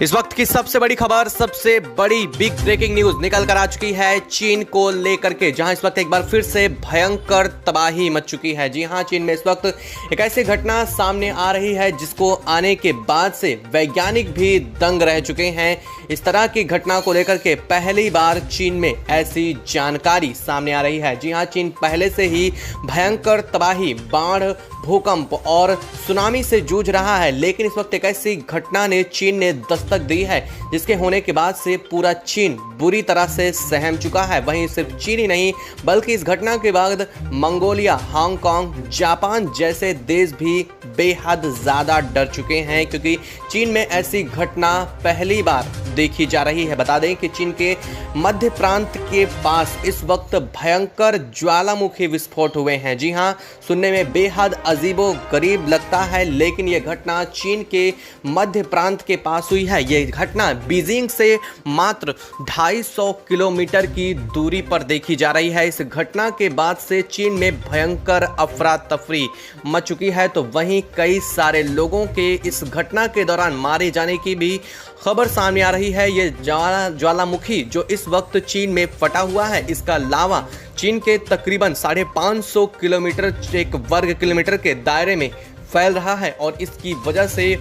इस वक्त की सबसे बड़ी खबर, सबसे बड़ी बिग ब्रेकिंग न्यूज निकल कर आ चुकी है चीन को लेकर के, जहां इस वक्त एक बार फिर से भयंकर तबाही मच चुकी है। जी हां, चीन में इस वक्त एक ऐसी घटना सामने आ रही है जिसको आने के बाद से वैज्ञानिक भी दंग रह चुके हैं। इस तरह की घटना को लेकर के पहली बार चीन में ऐसी जानकारी सामने आ रही है। जी हां, चीन पहले से ही भयंकर तबाही, बाढ़, भूकंप और सुनामी से जूझ रहा है, लेकिन इस वक्त एक ऐसी घटना ने चीन ने दस्तक दी है जिसके होने के बाद से पूरा चीन बुरी तरह से सहम चुका है। वहीं सिर्फ चीन ही नहीं बल्कि इस घटना के बाद मंगोलिया, हांगकांग, जापान जैसे देश भी बेहद ज्यादा डर चुके हैं, क्योंकि चीन में ऐसी घटना पहली बार देखी जा रही है। बता दें कि चीन के मध्य प्रांत के पास इस वक्त भयंकर ज्वालामुखी विस्फोट हुए हैं। जी हां, सुनने में बेहद अजीबो गरीब लगता है, लेकिन यह घटना चीन के मध्य प्रांत के पास हुई है। यह घटना बीजिंग से मात्र 250 किलोमीटर की दूरी पर देखी जा रही है। इस घटना के बाद से चीन में भयंकर अफरा तफरी मच चुकी है, तो वहीं कई सारे लोगों के इस घटना के दौरान मारे जाने की भी खबर सामने आ रही है। ये ज्वालामुखी जो इस वक्त चीन में फटा हुआ है, इसका लावा चीन के तकरीबन 550 किलोमीटर, एक वर्ग किलोमीटर के दायरे में फैल रहा है और इसकी वजह से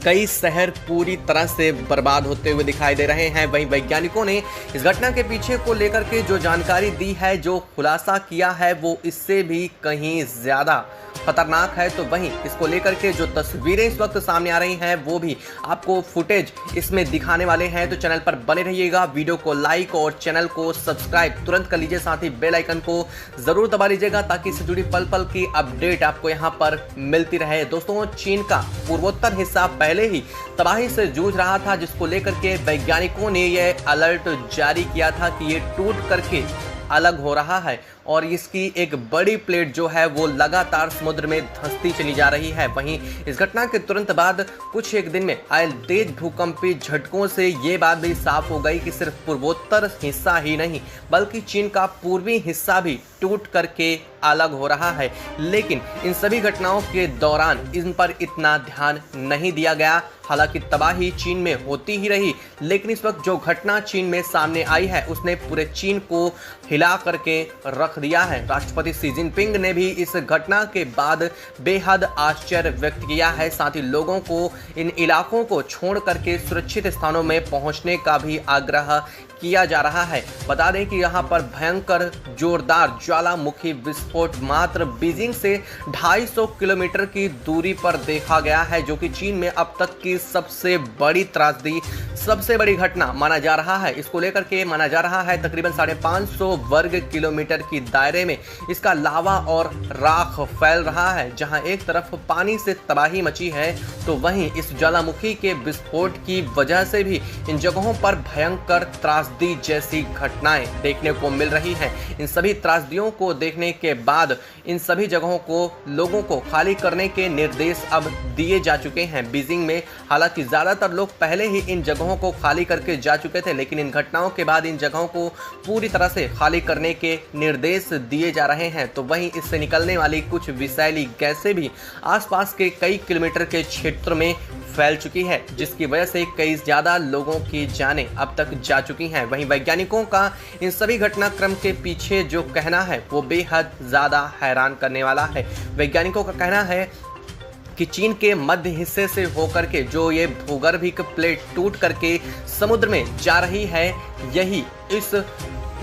कई शहर पूरी तरह से बर्बाद होते हुए दिखाई दे रहे हैं। वहीं वैज्ञानिकों ने इस घटना के पीछे को लेकर के जो जानकारी दी है, जो खुलासा किया है, वो इससे भी कहीं ज़्यादा खतरनाक है। तो वहीं इसको लेकर के जो तस्वीरें इस वक्त सामने आ रही हैं, वो भी आपको फुटेज इसमें दिखाने वाले हैं। तो चैनल पर बने रहिएगा, वीडियो को लाइक और चैनल को सब्सक्राइब तुरंत कर लीजिए, साथ ही बेल आइकन को जरूर दबा लीजिएगा ताकि इससे जुड़ी पल पल की अपडेट आपको यहाँ पर मिलती रहे। दोस्तों, चीन का पूर्वोत्तर हिस्सा पहले ही तबाही से जूझ रहा था, जिसको लेकर के वैज्ञानिकों ने यह अलर्ट जारी किया था कि ये टूट करके अलग हो रहा है और इसकी एक बड़ी प्लेट जो है वो लगातार समुद्र में धंसती चली जा रही है। वहीं इस घटना के तुरंत बाद कुछ एक दिन में आए तेज भूकंपी झटकों से ये बात भी साफ हो गई कि सिर्फ पूर्वोत्तर हिस्सा ही नहीं बल्कि चीन का पूर्वी हिस्सा भी टूट करके अलग हो रहा है। लेकिन इन सभी घटनाओं के दौरान इन पर इतना ध्यान नहीं दिया गया। हालांकि तबाही चीन में होती ही रही, लेकिन इस वक्त जो घटना चीन में सामने आई है उसने पूरे चीन को हिला करके रख दिया है। राष्ट्रपति शी जिनपिंग ने भी इस घटना के बाद बेहद आश्चर्य व्यक्त किया है, साथ ही लोगों को इन इलाकों को छोड़ करके सुरक्षित स्थानों में पहुंचने का भी आग्रह किया जा रहा है। बता दें कि यहाँ पर भयंकर जोरदार ज्वालामुखी विस्फोट मात्र बीजिंग से 250 किलोमीटर की दूरी पर देखा गया है, जो कि चीन में अब तक की सबसे बड़ी त्रासदी, सबसे बड़ी घटना माना जा रहा है। इसको लेकर के माना जा रहा है तकरीबन 550 वर्ग किलोमीटर की दायरे में इसका लावा और राख फैल रहा है। जहां एक तरफ पानी से तबाही मची है, तो वहीं इस ज्वालामुखी के विस्फोट की वजह से भी इन जगहों पर भयंकर त्रासदी जैसी घटनाएं देखने को मिल रही हैं। इन सभी त्रासदियों को देखने के बाद इन सभी जगहों को लोगों को खाली करने के निर्देश अब दिए जा चुके हैं बीजिंग में। हालांकि ज्यादातर लोग पहले ही इन जगहों को खाली करके जा चुके थे, लेकिन इन घटनाओं के बाद इन जगहों को पूरी तरह से खाली करने के निर्देश दिए जा रहे हैं। तो वहीं इससे निकलने वाली कुछ विषैली गैसें भी आसपास के कई किलोमीटर के क्षेत्र में फैल चुकी है, जिसकी वजह से कई ज्यादा लोगों की जानें अब तक जा चुकी हैं। वहीं वैज्ञानिकों का इन सभी घटनाक्रम के पीछे जो कहना है वो बेहद ज्यादा हैरान करने वाला है। वैज्ञानिकों का कहना है कि चीन के मध्य हिस्से से होकर के जो ये भूगर्भिक प्लेट टूट करके समुद्र में जा रही है, यही इस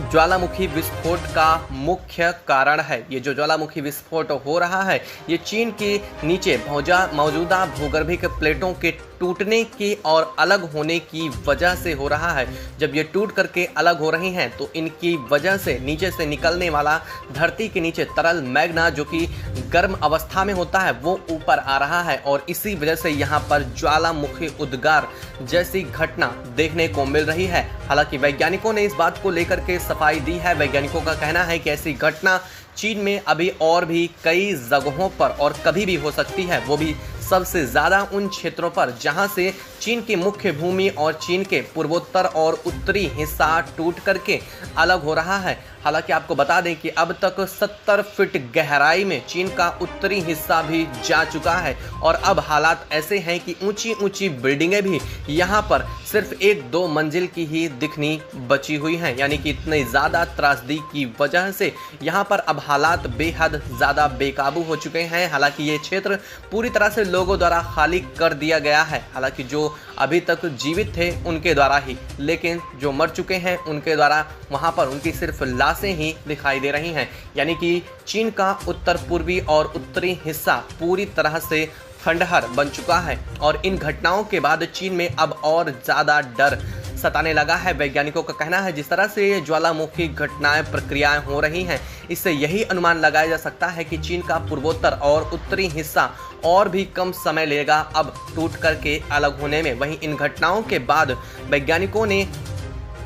ज्वालामुखी विस्फोट का मुख्य कारण है। ये जो ज्वालामुखी विस्फोट हो रहा है, ये चीन के नीचे मौजूदा भूगर्भिक प्लेटों के टूटने की और अलग होने की वजह से हो रहा है। जब ये टूट करके अलग हो रही हैं, तो इनकी वजह से नीचे से निकलने वाला धरती के नीचे तरल मैग्ना, जो कि गर्म अवस्था में होता है, वो ऊपर आ रहा है और इसी वजह से यहाँ पर ज्वालामुखी उद्गार जैसी घटना देखने को मिल रही है। हालांकि वैज्ञानिकों ने इस बात को लेकर के सफाई दी है। वैज्ञानिकों का कहना है कि ऐसी घटना चीन में अभी और भी कई जगहों पर और कभी भी हो सकती है, वो भी सबसे ज़्यादा उन क्षेत्रों पर जहां से चीन की मुख्य भूमि और चीन के पूर्वोत्तर और उत्तरी हिस्सा टूट करके अलग हो रहा है। हालांकि आपको बता दें कि अब तक 70 फीट गहराई में चीन का उत्तरी हिस्सा भी जा चुका है और अब हालात ऐसे हैं कि ऊंची ऊंची बिल्डिंगें भी यहां पर सिर्फ 1-2 मंजिल की ही दिखनी बची हुई हैं। यानी कि इतनी ज़्यादा त्रासदी की वजह से यहां पर अब हालात बेहद ज़्यादा बेकाबू हो चुके हैं। हालांकि ये क्षेत्र पूरी तरह से लोगों द्वारा खाली कर दिया गया है, हालांकि जो अभी तक जीवित थे उनके द्वारा ही, लेकिन जो मर चुके हैं उनके द्वारा वहां पर उनकी सिर्फ लाशें ही दिखाई दे रही हैं। यानी कि चीन का उत्तर पूर्वी और उत्तरी हिस्सा पूरी तरह से खंडहर बन चुका है और इन घटनाओं के बाद चीन में अब और ज़्यादा डर सताने लगा है। वैज्ञानिकों का कहना है जिस तरह से ये ज्वालामुखी घटनाएं प्रक्रियाएं हो रही हैं, इससे यही अनुमान लगाया जा सकता है कि चीन का पूर्वोत्तर और उत्तरी हिस्सा और भी कम समय लेगा अब टूट करके अलग होने में। वहीं इन घटनाओं के बाद वैज्ञानिकों ने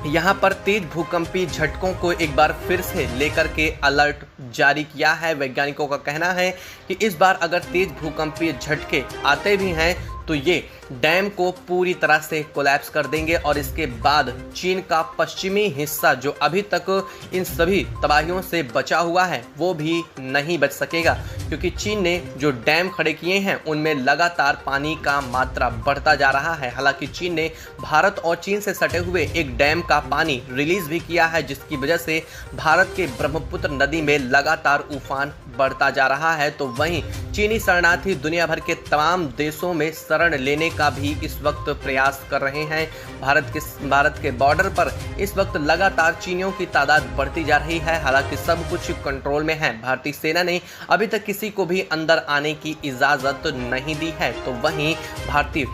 यहाँ पर तेज भूकंपीय झटकों को एक बार फिर से लेकर के अलर्ट जारी किया है। वैज्ञानिकों का कहना है कि इस बार अगर तेज भूकंपीय झटके आते भी हैं तो ये डैम को पूरी तरह से कोलैप्स कर देंगे और इसके बाद चीन का पश्चिमी हिस्सा जो अभी तक इन सभी तबाहियों से बचा हुआ है वो भी नहीं बच सकेगा, क्योंकि चीन ने जो डैम खड़े किए हैं उनमें लगातार पानी का मात्रा बढ़ता जा रहा है। हालांकि चीन ने भारत और चीन से सटे हुए एक डैम का पानी रिलीज भी किया है, जिसकी वजह से भारत के ब्रह्मपुत्र नदी में लगातार उफान बढ़ता जा रहा है। तो वहीं चीनी शरणार्थी दुनिया भर के तमाम देशों में शरण लेने का भी इस वक्त प्रयास कर रहे हैं। भारत के बॉर्डर पर इस वक्त लगातार चीनियों की तादाद बढ़ती जा रही है। हालांकि सब कुछ कंट्रोल में है। भारतीय सेना ने अभी तक किसी को भी अंदर आने की इजाजत नहीं दी है। तो वहीं भारतीय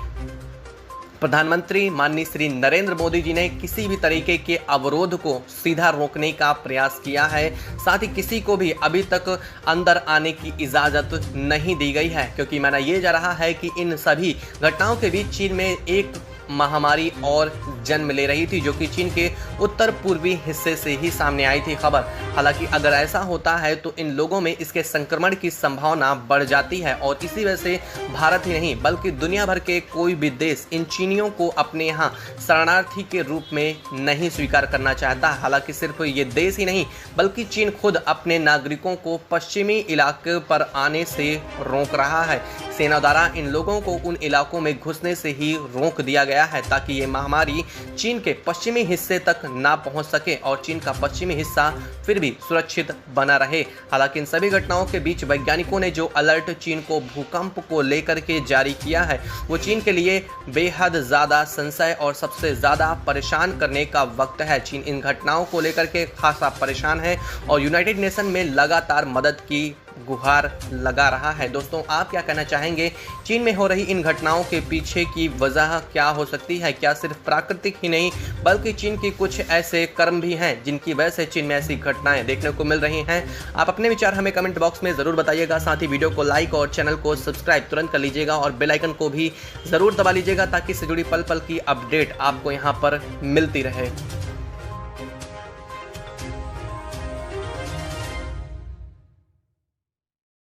प्रधानमंत्री माननीय श्री नरेंद्र मोदी जी ने किसी भी तरीके के अवरोध को सीधा रोकने का प्रयास किया है। साथ ही किसी को भी अभी तक अंदर आने की इजाज़त नहीं दी गई है, क्योंकि माना ये जा रहा है कि इन सभी घटनाओं के बीच चीन में एक महामारी और जन्म ले रही थी, जो कि चीन के उत्तर पूर्वी हिस्से से ही सामने आई थी खबर। हालांकि अगर ऐसा होता है तो इन लोगों में इसके संक्रमण की संभावना बढ़ जाती है और इसी वजह से भारत ही नहीं बल्कि दुनिया भर के कोई भी देश इन चीनियों को अपने यहाँ शरणार्थी के रूप में नहीं स्वीकार करना चाहता। हालांकि सिर्फ ये देश ही नहीं बल्कि चीन खुद अपने नागरिकों को पश्चिमी इलाके पर आने से रोक रहा है। सेना द्वारा इन लोगों को उन इलाकों में घुसने से ही रोक दिया गया है ताकि ये महामारी चीन के पश्चिमी हिस्से तक ना पहुंच सके और चीन का पश्चिमी हिस्सा फिर भी सुरक्षित बना रहे। हालांकि इन सभी घटनाओं के बीच वैज्ञानिकों ने जो अलर्ट चीन को भूकंप को लेकर के जारी किया है वो चीन के लिए बेहद ज़्यादा संशय और सबसे ज़्यादा परेशान करने का वक्त है। चीन इन घटनाओं को लेकर के खासा परेशान है और यूनाइटेड नेशन में लगातार मदद की गुहार लगा रहा है। दोस्तों, आप क्या कहना चाहेंगे? चीन में हो रही इन घटनाओं के पीछे की वजह क्या हो सकती है? क्या सिर्फ प्राकृतिक ही नहीं बल्कि चीन की कुछ ऐसे कर्म भी हैं जिनकी वजह से चीन में ऐसी घटनाएं देखने को मिल रही हैं? आप अपने विचार हमें कमेंट बॉक्स में ज़रूर बताइएगा। साथ ही वीडियो को लाइक और चैनल को सब्सक्राइब तुरंत कर लीजिएगा और बेल आइकन को भी ज़रूर दबा लीजिएगा ताकि इससे जुड़ी पल पल की अपडेट आपको यहाँ पर मिलती रहे।